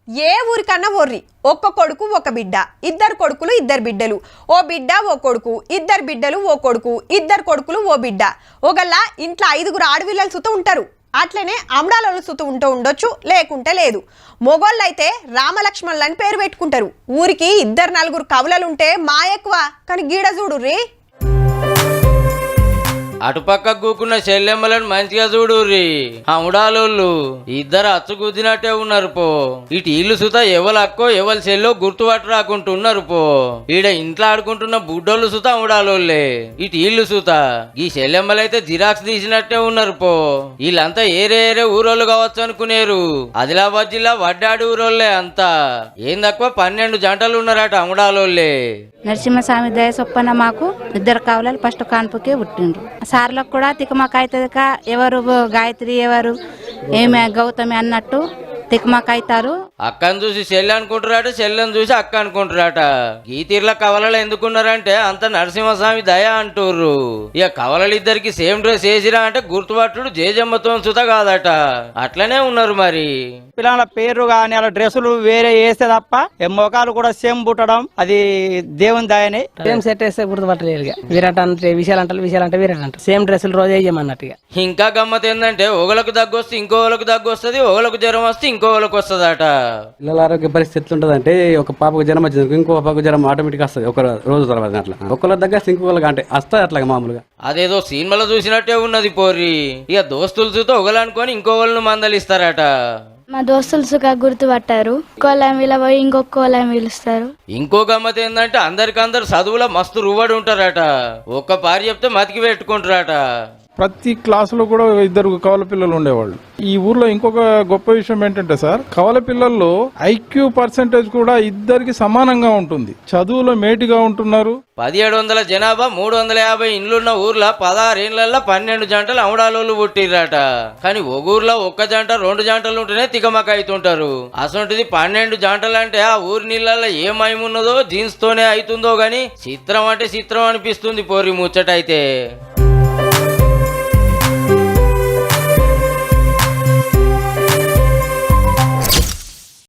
ఏ ఊరికన్నా ఓర్రి ఒక్క కొడుకు ఒక బిడ్డ, ఇద్దరు కొడుకులు ఇద్దరు బిడ్డలు, ఓ బిడ్డ ఓ కొడుకు, ఇద్దరు బిడ్డలు ఓ కొడుకు, ఇద్దరు కొడుకులు ఓ బిడ్డ. ఒకళ్ళ ఇంట్లో 5 ఆడపిల్లలు సుత ఉంటారు. అట్లనే అమడాలోళ్ళు సుత ఉండొచ్చు, లేకుంటే లేదు. మొగోళ్ళైతే రామలక్ష్మణులని పేరు పెట్టుకుంటారు. ఊరికి 2-4 కవులలుంటే మా ఎక్కువ, కానీ గీడ చూడుర్రీ. అటుపక్క కూకున్న చెల్లెమ్మలను మంచిగా చూడుర్రి. అముడాలోళ్ళు ఇద్దరు అచ్చుకుద్దినట్టే ఉన్నారు పో. ఇటు ఇల్లు సుత ఎవరు అక్కో ఎవరు చెల్లో గుర్తుపట్టు రాకుంటున్నారు పో. ఈడ ఇంట్లో ఆడుకుంటున్న బుడ్డోళ్ళు సుత అముడాలోళ్ళే. ఇటు ఇల్లు సుత ఈ చెల్లెమ్మలైతే జిరాక్స్ తీసినట్టే ఉన్నారు పో. వీళ్ళంతా ఏరే ఊరోళ్ళు కావచ్చు అనుకునేరు. ఆదిలాబాద్ జిల్లా వడ్డాడి ఊరోళ్ళే అంతా. ఏం తక్కువ 12 జంటలు ఉన్నారట అముడాలోళ్ళే. నరసింహస్వామి దయ చొప్పన మాకు 2 కావలాలు ఫస్ట్ కాన్పుకే పుట్టిండ్రు. సార్లకు కూడా తికమక అవుతుంది. ఎవరు గాయత్రి ఎవరు ఏమే గౌతమి అన్నట్టు తికమక అవుతారు. అక్కను చూసి చెల్లి అనుకుంటారట, చెల్లెని చూసి అక్క అనుకుంటారట. ఈ తీర్ల కవలలు ఎందుకున్నారంటే అంత నరసింహస్వామి దయ అంటుర్రు. ఇక కవలలిద్దరికి సేమ్ డ్రెస్ వేసిరా అంటే గుర్తుపట్టుడు జేజమ్మతో సుత కాదట. అట్లనే ఉన్నారు మరి. పిల్లల పేరు కానీ అలా డ్రెస్సులు వేరే వేస్తే తప్ప మొఖాలు కూడా సేమ్ పుట్టడం అది దేవుని దయనే. సేమ్ సెట్ వేస్తే గుర్తుపట్టలేదు. వీరట అంటే విషయాలంటే వీరట సేమ్ డ్రెస్సులు రోజు వేయమన్నట్టుగా. ఇంకా గమ్మత్ ఏంటంటే ఒకళ్ళకు దగ్గొస్తే ఇంకో వాళ్ళకు దగ్గొస్తుంది, ఒకళ్ళకు జ్వరం వస్తే ఇంకో వాళ్ళకు వస్తుందట. పిల్లల ఆరోగ్య పరిస్థితి ఎట్లుంటది అంటే ఒక పాపకు జ్వరం వచ్చింది, ఇంకో పాపకు జ్వరం ఆటోమేటిక్ వస్తుంది ఒక రోజు తర్వాత. అట్లా ఒకళ్ళ దగ్గర ఇంకొకళ్ళకి అంటే వస్తాయి అట్లా మామూలుగా. అదేదో సినిమాలో చూసినట్టే ఉన్నది పోర్రి. ఇక దోస్తులు చూస్తే ఒకళ్ళు అనుకొని ఇంకో వాళ్ళను మందలిస్తారట. మా దోస్తులు సుఖ గుర్తుపట్టారు. ఇంకోళ్ళని వీళ్ళ పోయి ఇంకొకళ్ళని పిలుస్తారు. ఇంకో గమ్మత్ ఏంటంటే అందరికందరు చదువులో మస్తు రువ్వడి ఉంటారట. ఒక్క పారి చెప్తే మతికి పెట్టుకుంటారట. ప్రతి క్లాసులో కూడా 2 కవల పిల్లలు ఉండేవాళ్ళు. ఈ ఊర్లో ఇంకొక గొప్ప విషయం ఏంటంటే సార్, కవల పిల్లల్లో ఐక్యూ పర్సెంటేజ్ కూడా ఇద్దరికి సమానంగా ఉంటుంది. చదువులో మేటిగా ఉంటున్నారు. 1700 జనాభా 350 ఇండ్లున్న ఊర్లో 16 ఏళ్లలో 12 జంటలు అమడాలోళ్ళు పుట్టిర్రట. కానీ ఒక ఊర్లో 1 జంట 2 జంటలు ఉంటేనే తికమక అవుతుంటారు. అసొంటిది 12 జంటలు అంటే ఆ ఊరి నీళ్ళల్లో ఏమైమున్నదో జీన్స్ తోనే అవుతుందో గాని చిత్రం అంటే చిత్రం అనిపిస్తుంది పోరి ముచ్చటైతే.